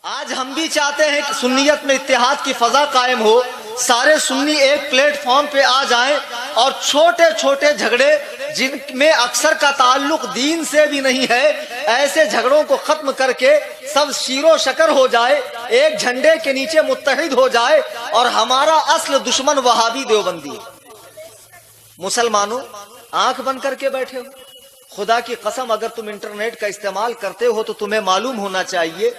آج ہم بھی چاہتے ہیں کہ سنیت میں اتحاد کی فضا قائم ہو، سارے سنی ایک پلیٹ فارم پہ آ جائیں اور چھوٹے چھوٹے جھگڑے جن میں اکثر کا تعلق دین سے بھی نہیں ہے، ایسے جھگڑوں کو ختم کر کے سب شیر و شکر ہو جائے، ایک جھنڈے کے نیچے متحد ہو جائے اور ہمارا اصل دشمن وہابی دیوبندی ہے۔ مسلمانوں، آنکھ بند کر کے بیٹھے ہو، خدا کی قسم اگر تم انٹرنیٹ کا استعمال کرتے ہو تو تمہیں معلوم ہونا چاہیے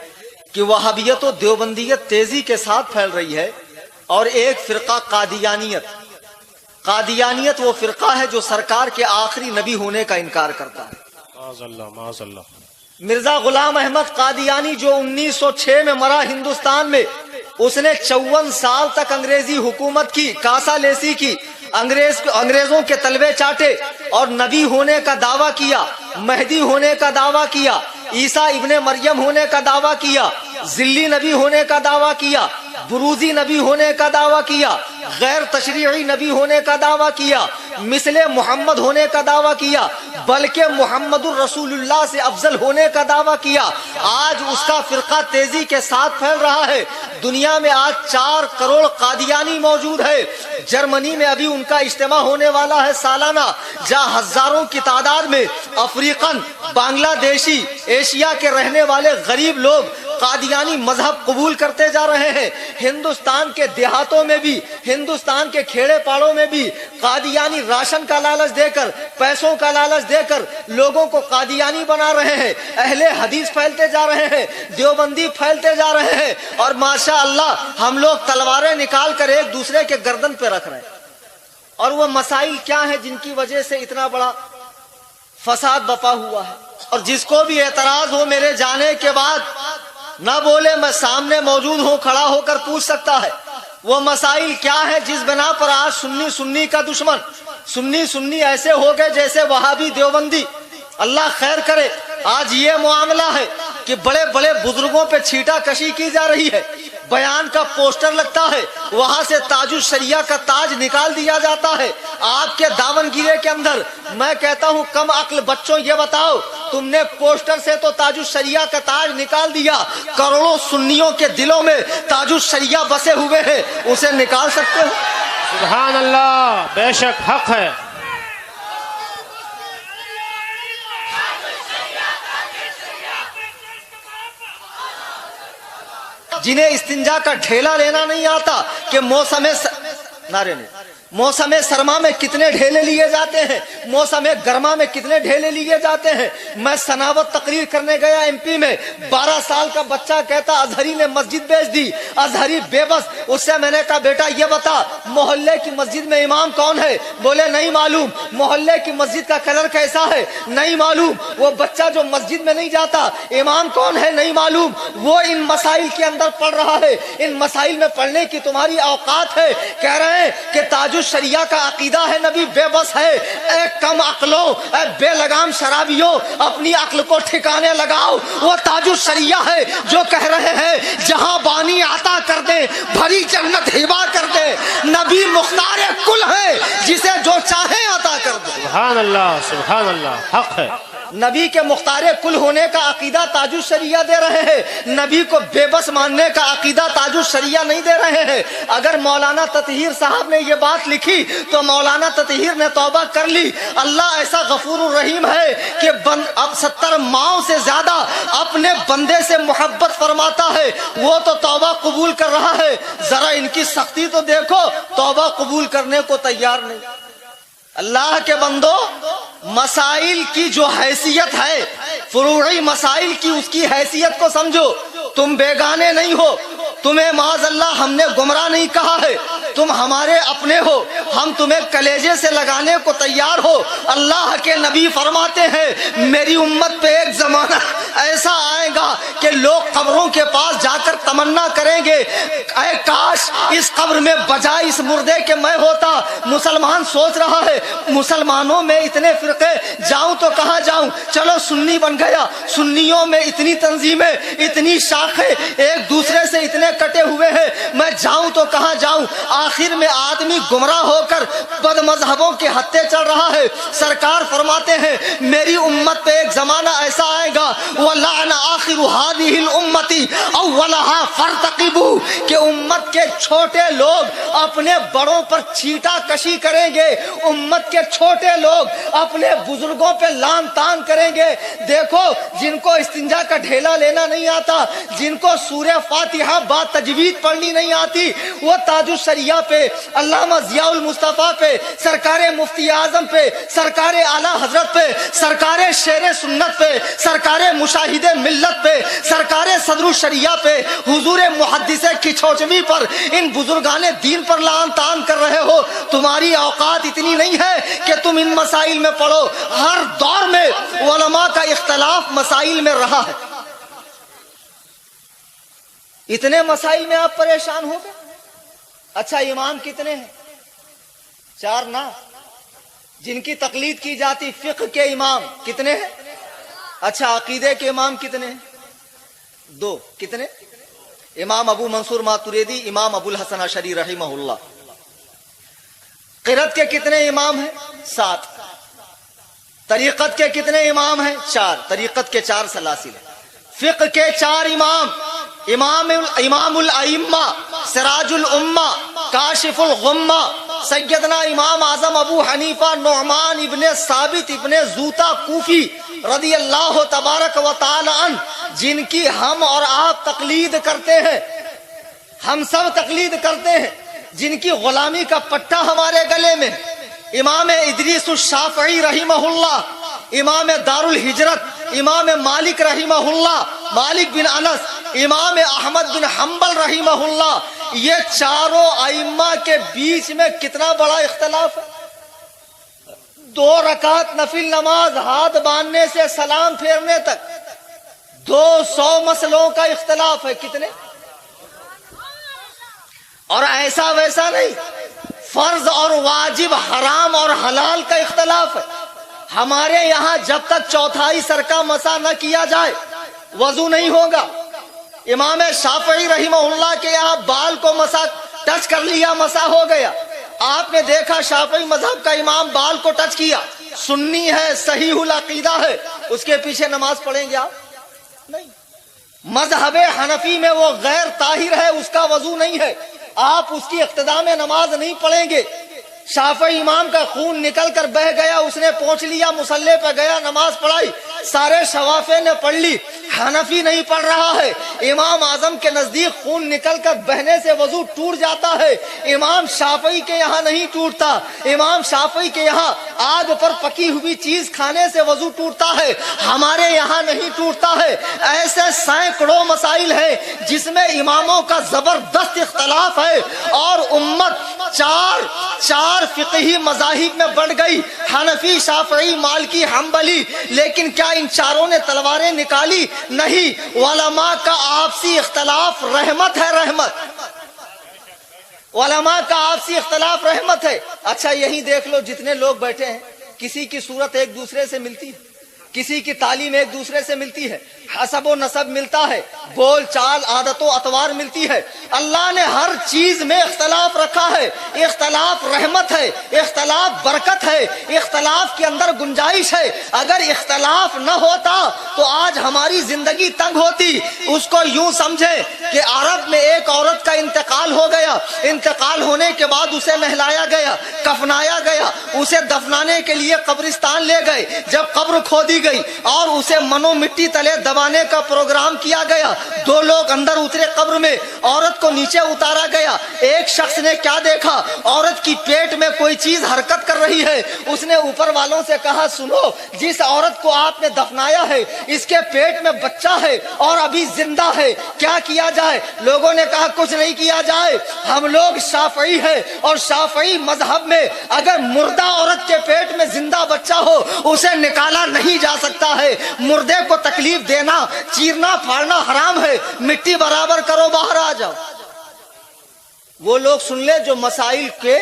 کہ وہابیت و دیوبندیت تیزی کے ساتھ پھیل رہی ہے، اور ایک فرقہ قادیانیت وہ فرقہ ہے جو سرکار کے آخری نبی ہونے کا انکار کرتا ہے۔ معاذ اللہ۔ مرزا غلام احمد قادیانی جو 1906 میں مرا ہندوستان میں، اس نے 54 سال تک انگریزی حکومت کی کاسا لیسی کی، انگریزوں کے تلوے چاٹے اور نبی ہونے کا دعویٰ کیا، مہدی ہونے کا دعویٰ کیا، عیسیٰ ابن مریم ہونے کا دعویٰ کیا، ذلی نبی ہونے کا دعویٰ کیا، بروزی نبی ہونے کا دعویٰ کیا، غیر تشریعی نبی ہونے کا دعویٰ کیا، مثل محمد ہونے کا دعویٰ کیا، بلکہ محمد الرسول اللہ سے افضل ہونے کا دعویٰ کیا۔ آج اس کا فرقہ تیزی کے ساتھ پھیل رہا ہے۔ دنیا میں آج 4 کروڑ قادیانی موجود ہے۔ جرمنی میں ابھی ان کا اجتماع ہونے والا ہے سالانہ، جہاں ہزاروں کی تعداد میں افریقن، بنگلہ دیشی، ایشیا کے رہنے والے غریب لوگ قادیانی مذہب قبول کرتے جا رہے ہیں۔ ہندوستان کے دیہاتوں میں بھی، ہندوستان کے کھیڑے پاڑوں میں بھی قادیانی راشن کا لالچ دے کر، پیسوں کا لالچ دے کر لوگوں کو قادیانی بنا رہے ہیں۔ اہل حدیث پھیلتے جا رہے ہیں، دیوبندی پھیلتے جا رہے ہیں، اور ماشاء اللہ ہم لوگ تلواریں نکال کر ایک دوسرے کے گردن پہ رکھ رہے ہیں۔ اور وہ مسائل کیا ہیں جن کی وجہ سے اتنا بڑا فساد بپا ہوا ہے؟ اور جس کو بھی اعتراض ہو میرے جانے کے بعد نہ بولے، میں سامنے موجود ہوں، کھڑا ہو کر پوچھ سکتا ہے۔ وہ مسائل کیا ہے جس بنا پر آج سنی کا دشمن، سنی ایسے ہو گئے جیسے وہابی دیوبندی؟ اللہ خیر کرے۔ آج یہ معاملہ ہے کہ بڑے بڑے بزرگوں پہ چھیٹا کشی کی جا رہی ہے، بیان کا پوسٹر لگتا ہے، وہاں سے تاج الشریعہ کا تاج نکال دیا جاتا ہے۔ آپ کے دامن گیرے کے اندر میں کہتا ہوں کم عقل بچوں، یہ بتاؤ تم نے پوسٹر سے تو تاج الشریعہ کا تاج نکال دیا، کروڑوں سنیوں کے دلوں میں تاج الشریعہ بسے ہوئے ہیں، اسے نکال سکتے ہو؟ سبحان اللہ، بے شک حق ہے۔ جنہیں استنجا کا ڈھیلا لینا نہیں آتا کہ موسم سرما میں کتنے ڈھیلے لیے جاتے ہیں، موسم گرما میں کتنے ڈھیلے لیے جاتے ہیں۔ میں سناوت تقریر کرنے گیا ایم پی میں، 12 سال کا بچہ کہتا ازہری نے مسجد بیچ دی، ازہری بے بس۔ اس سے میں نے کہا بیٹا یہ بتا محلے کی مسجد میں امام کون ہے؟ بولے نہیں معلوم۔ محلے کی مسجد کا کلر کیسا ہے؟ نہیں معلوم۔ وہ بچہ جو مسجد میں نہیں جاتا، امام کون ہے؟ نہیں معلوم۔ وہ ان مسائل کے اندر پڑھ رہا ہے، ان مسائل میں پڑھنے کی تمہاری اوقات ہے؟ کہہ رہے ہیں کہ تاج شریعہ کا عقیدہ ہے نبی بے بس ہے۔ اے کم عقلوں، اے بے لگام شرابیوں، اپنی عقل کو ٹھکانے لگاؤ۔ وہ تاج الشریعہ ہے جو کہہ رہے ہیں جہاں بانی عطا کر دے، بھری جنت ہبا کر دے، نبی مختار کل ہے جسے جو چاہے عطا کر دے۔ سبحان اللہ، سبحان اللہ، حق ہے۔ نبی کے مختار کل ہونے کا عقیدہ تاج الشریعہ دے رہے ہیں، نبی کو بے بس ماننے کا عقیدہ تاج الشریعہ نہیں دے رہے ہیں۔ اگر مولانا تطہیر صاحب نے یہ بات لکھی تو مولانا تطہیر نے توبہ کر لی۔ اللہ ایسا غفور الرحیم ہے کہ اب 70 ماؤں سے زیادہ اپنے بندے سے محبت فرماتا ہے، وہ تو توبہ قبول کر رہا ہے۔ ذرا ان کی سختی تو دیکھو، توبہ قبول کرنے کو تیار نہیں۔ اللہ کے بندو، مسائل کی جو حیثیت ہے، فروعی مسائل کی، اس کی حیثیت کو سمجھو۔ تم بیگانے نہیں ہو، تمہیں معاذ اللہ ہم نے گمراہ نہیں کہا ہے، تم ہمارے اپنے ہو، ہم تمہیں کلیجے سے لگانے کو تیار ہو۔ اللہ کے نبی فرماتے ہیں میری امت پہ ایک زمانہ ایسا آئے گا کہ لوگ قبروں کے پاس جا کر تمنا کریں گے اے کاش اس قبر میں بجائے اس مردے کے میں ہوتا۔ مسلمان سوچ رہا ہے مسلمانوں میں اتنے فرقے، جاؤں تو کہاں جاؤں؟ چلو سنی بن گیا، سنیوں میں اتنی تنظیمیں، اتنی شاخیں، ایک دوسرے سے اتنے کٹے ہوئے ہیں، میں جاؤں تو کہاں جاؤں؟ آخر میں آدمی گمراہ ہو کر بد مذہبوں کے ہتھے چل رہا ہے۔ سرکار فرماتے ہیں میری امت پہ ایک زمانہ ایسا آئے گا وَلَعْنَ آخِرُ هَذِهِ الْأُمَّةِ وَلَهَا فَارْتَقِبُوا کہ امت کے چھوٹے لوگ اپنے بڑوں پر چیٹا کشی کریں گے، امت کے چھوٹے لوگ اپنے بزرگوں پہ لان تان کریں گے۔ دیکھو جن کو استنجا کا ڈھیلا لینا نہیں آتا، جن کو سورہ فاتحہ با تجوید پڑھنی نہیں آتی، وہ تاج الشریعہ پہ، علامہ ضیاء المصطفیٰ پہ، سرکار مفتی اعظم پہ، سرکار اعلیٰ حضرت پہ، سرکار شیر سنت پہ، سرکار مشاہد ملت پہ، سرکار صدر الشریعہ پہ، حضور محدث کھچوچوی پر، ان بزرگان دین پر لعن طعن کر رہے ہو۔ تمہاری اوقات اتنی نہیں ہے کہ تم ان مسائل میں پڑھو۔ ہر دور میں علماء کا اختلاف مسائل میں رہا ہے۔ اتنے مسائل میں آپ پریشان ہو گئے؟ اچھا امام کتنے ہیں؟ 4 نا؟ جن کی تقلید کی جاتی فقہ کے امام کتنے ہیں؟ اچھا عقیدے کے امام کتنے ہیں؟ 2 کتنے؟ امام ابو منصور ماتریدی، امام ابو الحسن اشعری رحمہ اللہ۔ قرأت کے کتنے امام ہیں؟ 7۔ طریقت کے کتنے امام ہیں؟ 4۔ طریقت کے 4 سلاسل ہیں۔ فقہ کے 4 امام، امام الائمہ، سراج الامہ، کاشف الغمہ، سیدنا امام اعظم ابو حنیفہ نعمان ابن ثابت ابن زوتا کوفی رضی اللہ تبارک و تعالی عنہ، جن کی ہم اور آپ تقلید کرتے ہیں، ہم سب تقلید کرتے ہیں، جن کی غلامی کا پٹا ہمارے گلے میں۔ امام ادریس الشافعی رحمہ اللہ، امام دار الہجرت، امام مالک رحمہ اللہ، مالک بن انس، امام احمد بن حنبل رحمہ اللہ، یہ چاروں ائمہ کے بیچ میں کتنا بڑا اختلاف ہے؟ 2 رکعت نفل نماز ہاتھ باندھنے سے سلام پھیرنے تک 200 مسئلوں کا اختلاف ہے۔ کتنے؟ اور ایسا ویسا نہیں، فرض اور واجب، حرام اور حلال کا اختلاف ہے۔ ہمارے یہاں جب تک 1/4 سر کا مسح نہ کیا جائے وضو نہیں ہوگا۔ امام شافعی رحمہ اللہ کے یہاں بال کو مسح، ٹچ کر لیا مسح ہو گیا۔ آپ نے دیکھا شافعی مذہب کا امام بال کو ٹچ کیا، سنی ہے، صحیح العقیدہ ہے، اس کے پیچھے نماز پڑھیں گے آپ؟ نہیں۔ مذہب حنفی میں وہ غیر طاہر ہے، اس کا وضو نہیں ہے، آپ اس کی اقتداء میں نماز نہیں پڑھیں گے۔ شافعی امام کا خون نکل کر بہ گیا، اس نے پوچھ لیا، مصلی پہ گیا، نماز پڑھائی، سارے شوافے نے پڑھ لی، حنفی نہیں پڑھ رہا ہے۔ امام اعظم کے نزدیک خون نکل کر بہنے سے وضو ٹوٹ جاتا ہے، امام شافعی کے یہاں نہیں ٹوٹتا۔ امام شافعی کے یہاں آگ پر پکی ہوئی چیز کھانے سے وضو ٹوٹتا ہے، ہمارے یہاں نہیں ٹوٹتا ہے۔ ایسے سینکڑوں مسائل ہیں جس میں اماموں کا زبردست اختلاف ہے، اور امت چار فقہی مذاہب میں بڑھ گئی، حنفی، شافعی، مالکی، حنبلی۔ لیکن کیا ان چاروں نے تلواریں نکالی؟ نہیں۔ علماء کا آپسی اختلاف رحمت ہے، رحمت۔ علماء کا آپسی اختلاف رحمت ہے۔ اچھا یہی دیکھ لو، جتنے لوگ بیٹھے ہیں، کسی کی صورت ایک دوسرے سے ملتی ہے، کسی کی تعلیم ایک دوسرے سے ملتی ہے، حسب و نسب ملتا ہے، بول چال، عادت و اطوار ملتی ہے۔ اللہ نے ہر چیز میں اختلاف رکھا ہے۔ اختلاف رحمت ہے، اختلاف برکت ہے، اختلاف کے اندر گنجائش ہے۔ اگر اختلاف نہ ہوتا تو آج ہماری زندگی تنگ ہوتی۔ اس کو یوں سمجھے کہ عرب میں ایک عورت کا انتقال ہو گیا، انتقال ہونے کے بعد اسے نہلایا گیا، کفنایا گیا، اسے دفنانے کے لیے قبرستان لے گئے۔ جب قبر کھودی گئی اور اسے منو مٹی تلے دبانے کا پروگرام کیا گیا، 2 لوگ اندر اترے قبر میں، عورت کو نیچے اتارا گیا۔ ایک شخص نے کیا دیکھا؟ عورت کی پیٹ میں کوئی چیز حرکت کر رہی ہے۔ اس نے اوپر والوں سے کہا، سنو، جس عورت کو آپ نے دفنایا ہے اس کے پیٹ میں بچہ ہے اور ابھی زندہ ہے، کیا کیا جائے؟ لوگوں نے کہا کچھ نہیں کیا جائے، ہم لوگ شافعی ہیں، اور شافعی مذہب میں اگر مردہ عورت کے پیٹ میں زندہ بچہ ہو اسے نکالا نہیں جا سکتا ہے۔ مردے کو تکلیف دینا، چیرنا پھاڑنا حرام ہے، مٹی برابر کرو، باہر آ جاؤ۔ وہ لوگ سن لے جو مسائل کے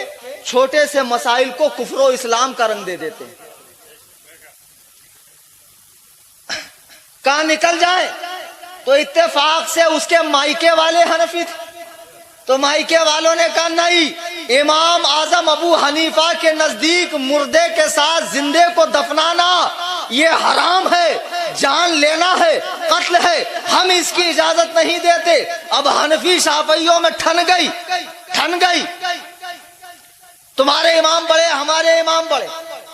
چھوٹے سے مسائل کو کفر و اسلام کا رنگ دے دیتے ہیں۔ کہاں نکل جائے تو اتفاق سے اس کے مائکے والے حنفی تھے، تو مائکے والوں نے کہا نہیں، امام اعظم ابو حنیفہ کے نزدیک مردے کے ساتھ زندے کو دفنانا یہ حرام ہے، جان لینا ہے، قتل ہے، ہم اس کی اجازت نہیں دیتے۔ اب حنفی شافعیوں میں ٹھن گئی۔ تمہارے امام بڑے، ہمارے امام بڑے۔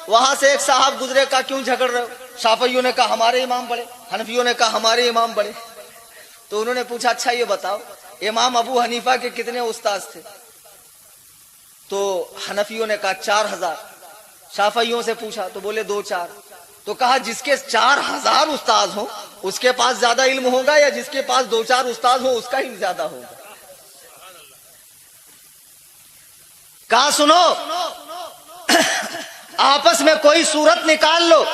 وہاں سے ایک صاحب گزرے، کہا کیوں جھگڑ رہے ہو؟ شافعیوں نے کہا ہمارے امام بڑے، حنفیوں نے کہا ہمارے امام بڑے۔ تو انہوں نے پوچھا اچھا یہ بتاؤ امام ابو حنیفہ کے کتنے استاذ تھے؟ تو حنفیوں نے کہا 4000۔ شافعیوں سے پوچھا تو بولے 2-4۔ تو کہا جس کے 4000 استاذ ہوں اس کے پاس زیادہ علم ہوگا یا جس کے پاس 2-4 استاذ ہوں اس کا علم زیادہ ہوگا؟ کہا سنو، آپس میں کوئی صورت نکال لو۔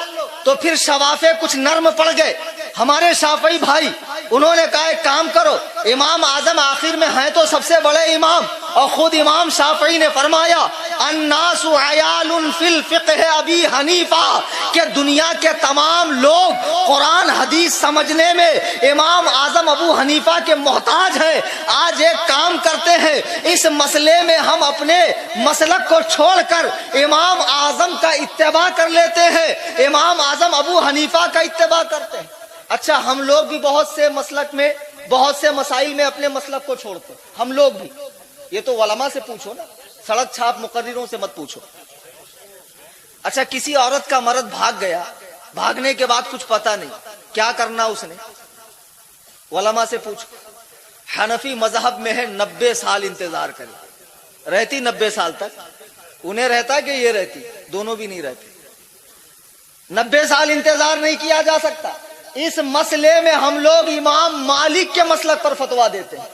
تو پھر شوافے کچھ نرم پڑ گئے ہمارے شافعی بھائی، انہوں نے کہا ایک کام کرو، امام اعظم آخر میں ہیں تو سب سے بڑے امام، اور خود امام شافعی نے فرمایا الناس عیال فی الفقہ ابی حنیفہ، کہ دنیا کے تمام لوگ قرآن حدیث سمجھنے میں امام اعظم ابو حنیفہ کے محتاج ہیں۔ آج ایک کام کرتے ہیں، اس مسئلے میں ہم اپنے مسلک کو چھوڑ کر امام اعظم کا اتباع کر لیتے ہیں، امام اعظم ابو حنیفہ کا اتباع کرتے ہیں۔ اچھا ہم لوگ بھی بہت سے مسلک میں، بہت سے مسائل میں اپنے مسلک کو چھوڑتے ہیں، ہم لوگ بھی۔ یہ تو علماء سے پوچھو نا، سڑک چھاپ مقرروں سے مت پوچھو۔ اچھا کسی عورت کا مرد بھاگ گیا، بھاگنے کے بعد کچھ پتا نہیں کیا کرنا اس نے، علماء سے پوچھو۔ حنفی مذہب میں ہے 90 سال انتظار کرے، رہتی 90 سال تک، انہیں رہتا کہ یہ رہتی، دونوں بھی نہیں رہتے۔ 90 سال انتظار نہیں کیا جا سکتا۔ اس مسئلے میں ہم لوگ امام مالک کے مسلک پر فتوا دیتے ہیں،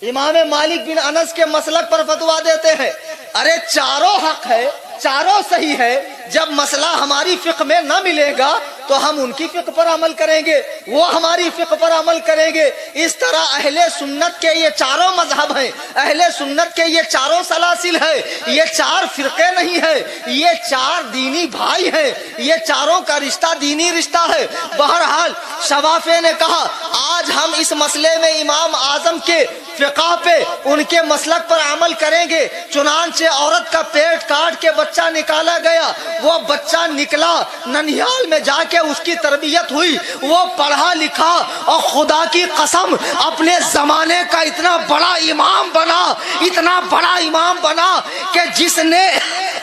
امام مالک بن انس کے مسلک پر فتوا دیتے ہیں۔ ارے چاروں حق ہے، چاروں صحیح ہے، جب مسئلہ ہماری فقہ میں نہ ملے گا تو ہم ان کی فقہ پر عمل کریں گے، وہ ہماری فقہ پر عمل کریں گے۔ اس طرح اہل سنت کے یہ چاروں مذہب ہیں، اہل سنت کے یہ چاروں سلاسل ہیں، یہ 4 فرقے نہیں ہیں، یہ 4 دینی بھائی ہیں، یہ چاروں کا رشتہ دینی رشتہ ہے۔ بہرحال شوافے نے کہا آج ہم اس مسئلے میں امام اعظم کے فقہ پہ، ان کے مسلک پر عمل کریں گے۔ چنانچہ عورت کا پیٹ کاٹ کے بچہ نکالا گیا، وہ بچہ نکلا، ننیال میں جا کے اس کی تربیت ہوئی، وہ پڑھا لکھا اور خدا کی قسم اپنے زمانے کا اتنا بڑا امام بنا، اتنا بڑا امام بنا کہ جس نے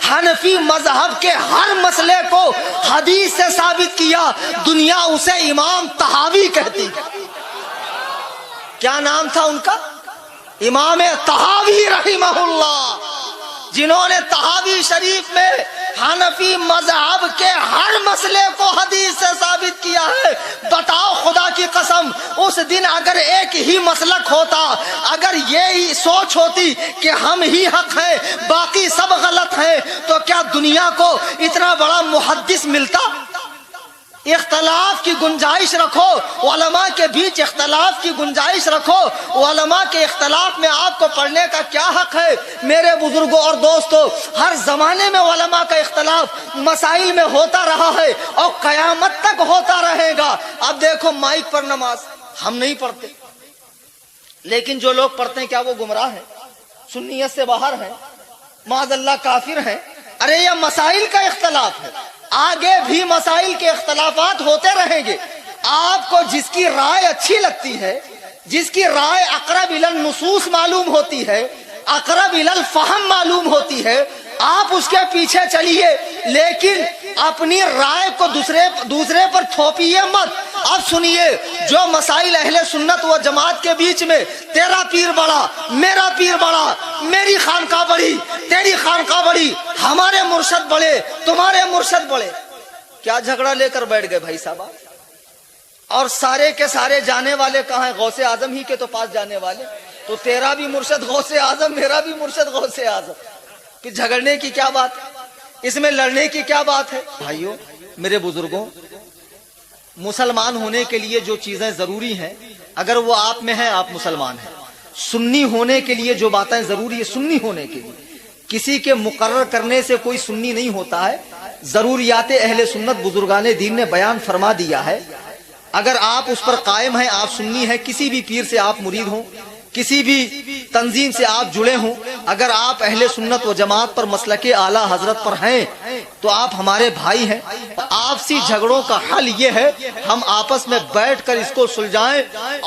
حنفی مذہب کے ہر مسئلے کو حدیث سے ثابت کیا، دنیا اسے امام طحاوی کہتی۔ کیا نام تھا ان کا؟ امام طحاوی رحمہ اللہ، جنہوں نے طحاوی شریف میں حنفی مذہب کے ہر مسئلے کو حدیث سے ثابت کیا ہے۔ بتاؤ خدا کی قسم، اس دن اگر ایک ہی مسلک ہوتا، اگر یہی سوچ ہوتی کہ ہم ہی حق ہیں باقی سب غلط ہیں، تو کیا دنیا کو اتنا بڑا محدث ملتا؟ اختلاف کی گنجائش رکھو، علماء کے بیچ اختلاف کی گنجائش رکھو، علماء کے اختلاف میں آپ کو پڑھنے کا کیا حق ہے؟ میرے بزرگوں اور دوستوں، ہر زمانے میں علماء کا اختلاف مسائل میں ہوتا رہا ہے اور قیامت تک ہوتا رہے گا۔ اب دیکھو مائک پر نماز ہم نہیں پڑھتے، لیکن جو لوگ پڑھتے ہیں کیا وہ گمراہ ہیں، سنیت سے باہر ہیں، معاذ اللہ کافر ہیں؟ ارے یہ مسائل کا اختلاف ہے، آگے بھی مسائل کے اختلافات ہوتے رہیں گے۔ آپ کو جس کی رائے اچھی لگتی ہے، جس کی رائے اقرب الی النصوص معلوم ہوتی ہے، اقرب الی الفہم معلوم ہوتی ہے، آپ اس کے پیچھے چلیے، لیکن اپنی رائے کو دوسرے پر تھوپیے مت۔ اب سنیے، جو مسائل اہل سنت و جماعت کے بیچ میں تیرا پیر بڑا، میرا پیر بڑا، میری خانقاہ بڑی، تیری خانقاہ بڑی، ہمارے مرشد بڑے، تمہارے مرشد بڑے، کیا جھگڑا لے کر بیٹھ گئے بھائی صاحب؟ اور سارے کے سارے جانے والے کہاں ہیں؟ غوث اعظم ہی کے تو پاس جانے والے۔ تو تیرا بھی مرشد غوث اعظم، میرا بھی مرشد غوث اعظم، پھر جھگڑنے کی کیا بات ہے؟ اس میں لڑنے کی کیا بات ہے؟ بھائیوں میرے بزرگوں، مسلمان ہونے کے لیے جو چیزیں ضروری ہیں اگر وہ آپ میں ہیں آپ مسلمان ہیں۔ سنی ہونے کے لیے جو باتیں ضروری ہے، سنی ہونے کے لیے کسی کے مقرر کرنے سے کوئی سنی نہیں ہوتا ہے، ضروریات اہل سنت بزرگان دین نے بیان فرما دیا ہے۔ اگر آپ اس پر قائم ہیں، آپ سنی ہیں، کسی بھی پیر سے آپ مرید ہوں، کسی بھی تنظیم سے آپ جڑے ہوں، اگر آپ اہل سنت و جماعت پر مسلک اعلی حضرت پر ہیں تو آپ ہمارے بھائی ہیں۔ آپسی جھگڑوں کا حل یہ ہے ہم آپس میں بیٹھ کر اس کو سلجھائیں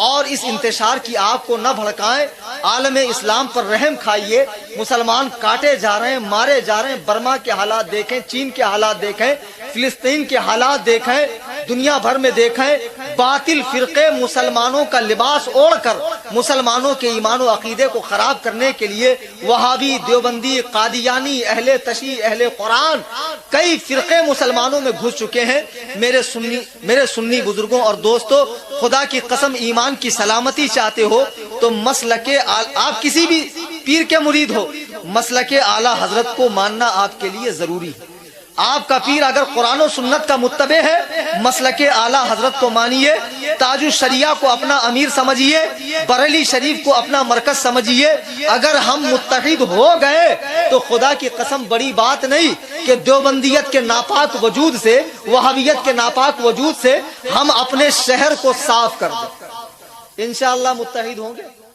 اور اس انتشار کی آگ کو نہ بھڑکائیں۔ عالم اسلام پر رحم کھائیے، مسلمان کاٹے جا رہے ہیں، مارے جا رہے ہیں۔ برما کے حالات دیکھیں، چین کے حالات دیکھیں، فلسطین کے حالات دیکھیں، دنیا بھر میں دیکھیں۔ باطل فرقے مسلمانوں کا لباس اوڑھ کر مسلمانوں کے ایمان و عقیدے کو خراب کرنے کے لیے وہابی، دیوبندی، قادیانی، اہل تشیع، اہل قرآن، کئی فرقے مسلمانوں میں گھس چکے ہیں۔ میرے سنی بزرگوں اور دوستوں، خدا کی قسم ایمان کی سلامتی چاہتے ہو تو مسلک آپ کسی بھی پیر کے مرید ہو، مسلک اعلی حضرت کو ماننا آپ کے لیے ضروری ہے۔ آپ کا پیر اگر قرآن و سنت کا متبع ہے، مسلک اعلی حضرت کو مانیے، تاج الشریعہ کو اپنا امیر سمجھیے، بریلی شریف کو اپنا مرکز سمجھیے۔ اگر ہم متحد ہو گئے تو خدا کی قسم بڑی بات نہیں کہ دیوبندیت کے ناپاک وجود سے، وہابیت کے ناپاک وجود سے ہم اپنے شہر کو صاف کر دیں۔ انشاءاللہ متحد ہوں گے۔